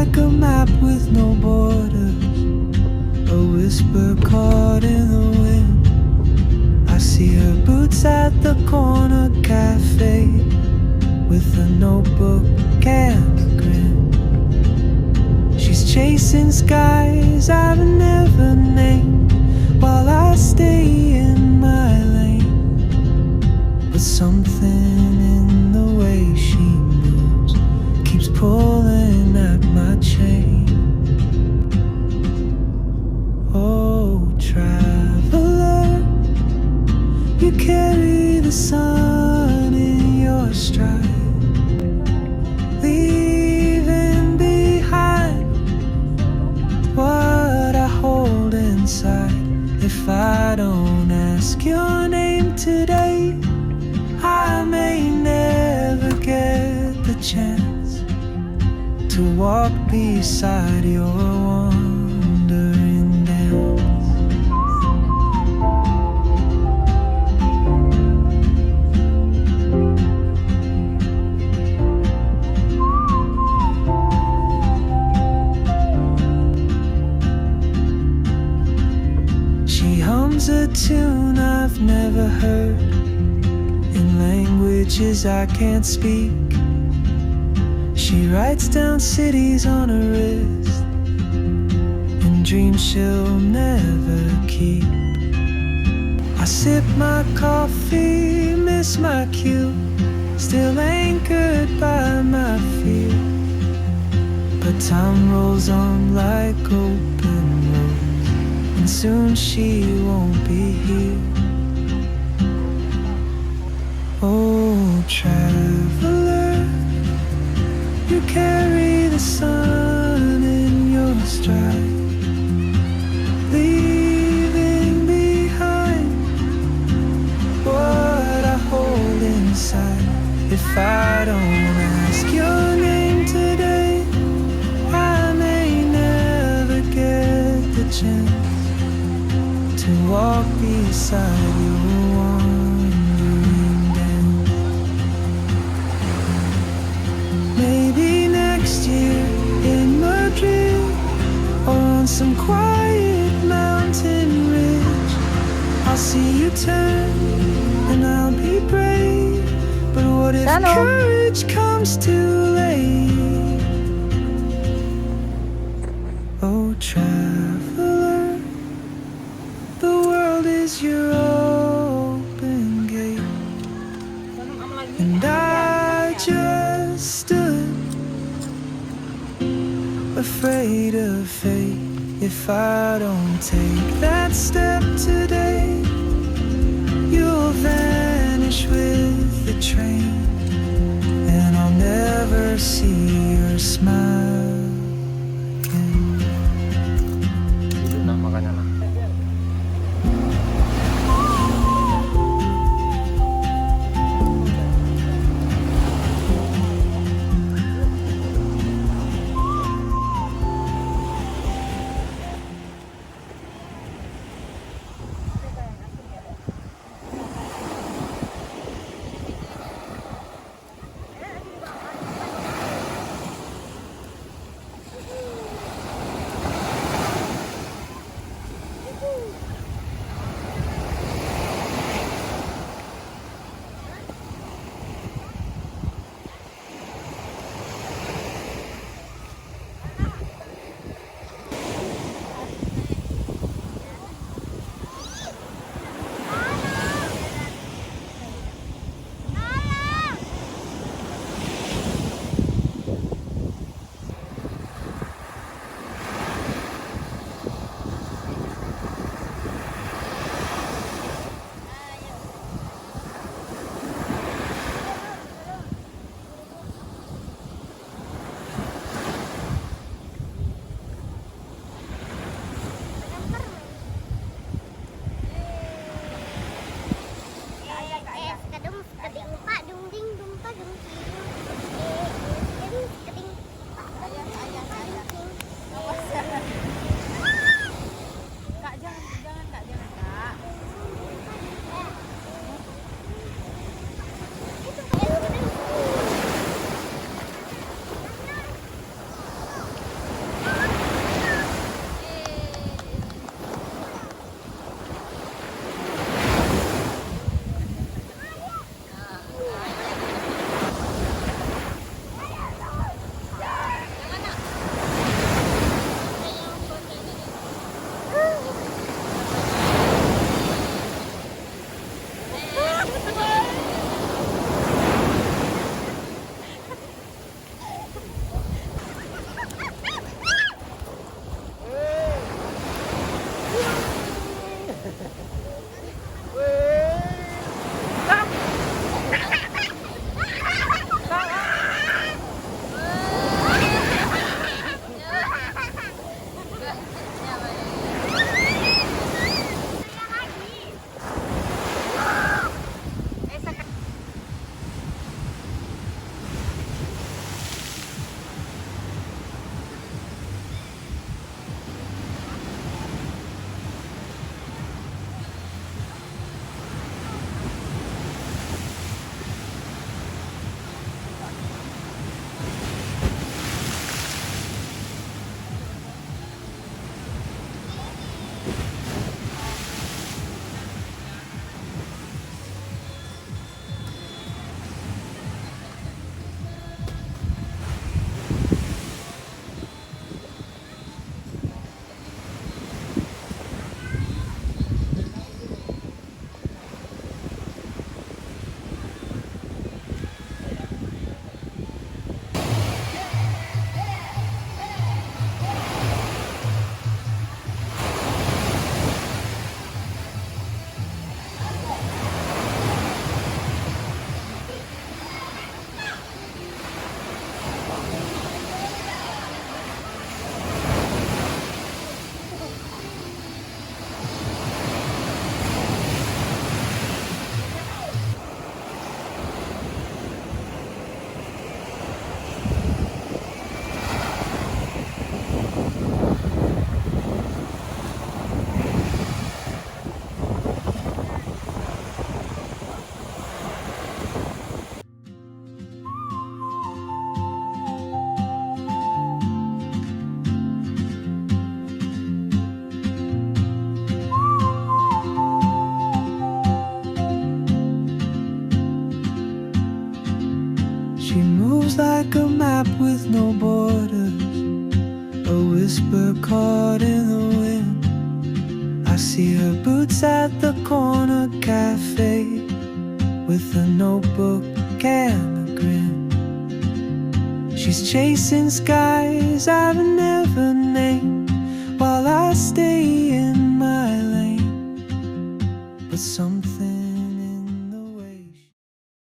like a map with no border, a whisper caught in the wind. I see her boots at the corner cafe with a notebook and a grin. She's chasing skies I've never named while I stay in my lane. But something in the way she moves keeps pulling at my chain. Oh, traveler, you carry the sun in your stride, leaving behind what I hold inside. If I don't ask your name today, I may never get the chance to walk beside your wandering dance. She hums a tune I've never heard in languages I can't speak. She writes down cities on her wrist and dreams she'll never keep. I sip my coffee, miss my cue, still anchored by my fear. But time rolls on like open roads, and soon she won't be here. Oh, traveler, you carry the sun in your stride, leaving behind what I hold inside. If I don't ask your name today, I may never get the chance to walk beside your wandering dance. Maybe next year in Madrid, or on some quiet mountain ridge, I'll see you turn and I'll be brave. But what if courage comes too late? Oh, traveler, the world is your open gate, and I just stood afraid of fate. If I don't take that step today, you'll vanish with the train, and I'll never see your smile again. Tidur na, makanya na. moves like a map with no borders, a whisper caught in the wind. I see her boots at the corner cafe, with a notebook and a grin. She's chasing skies I've never named, while I stay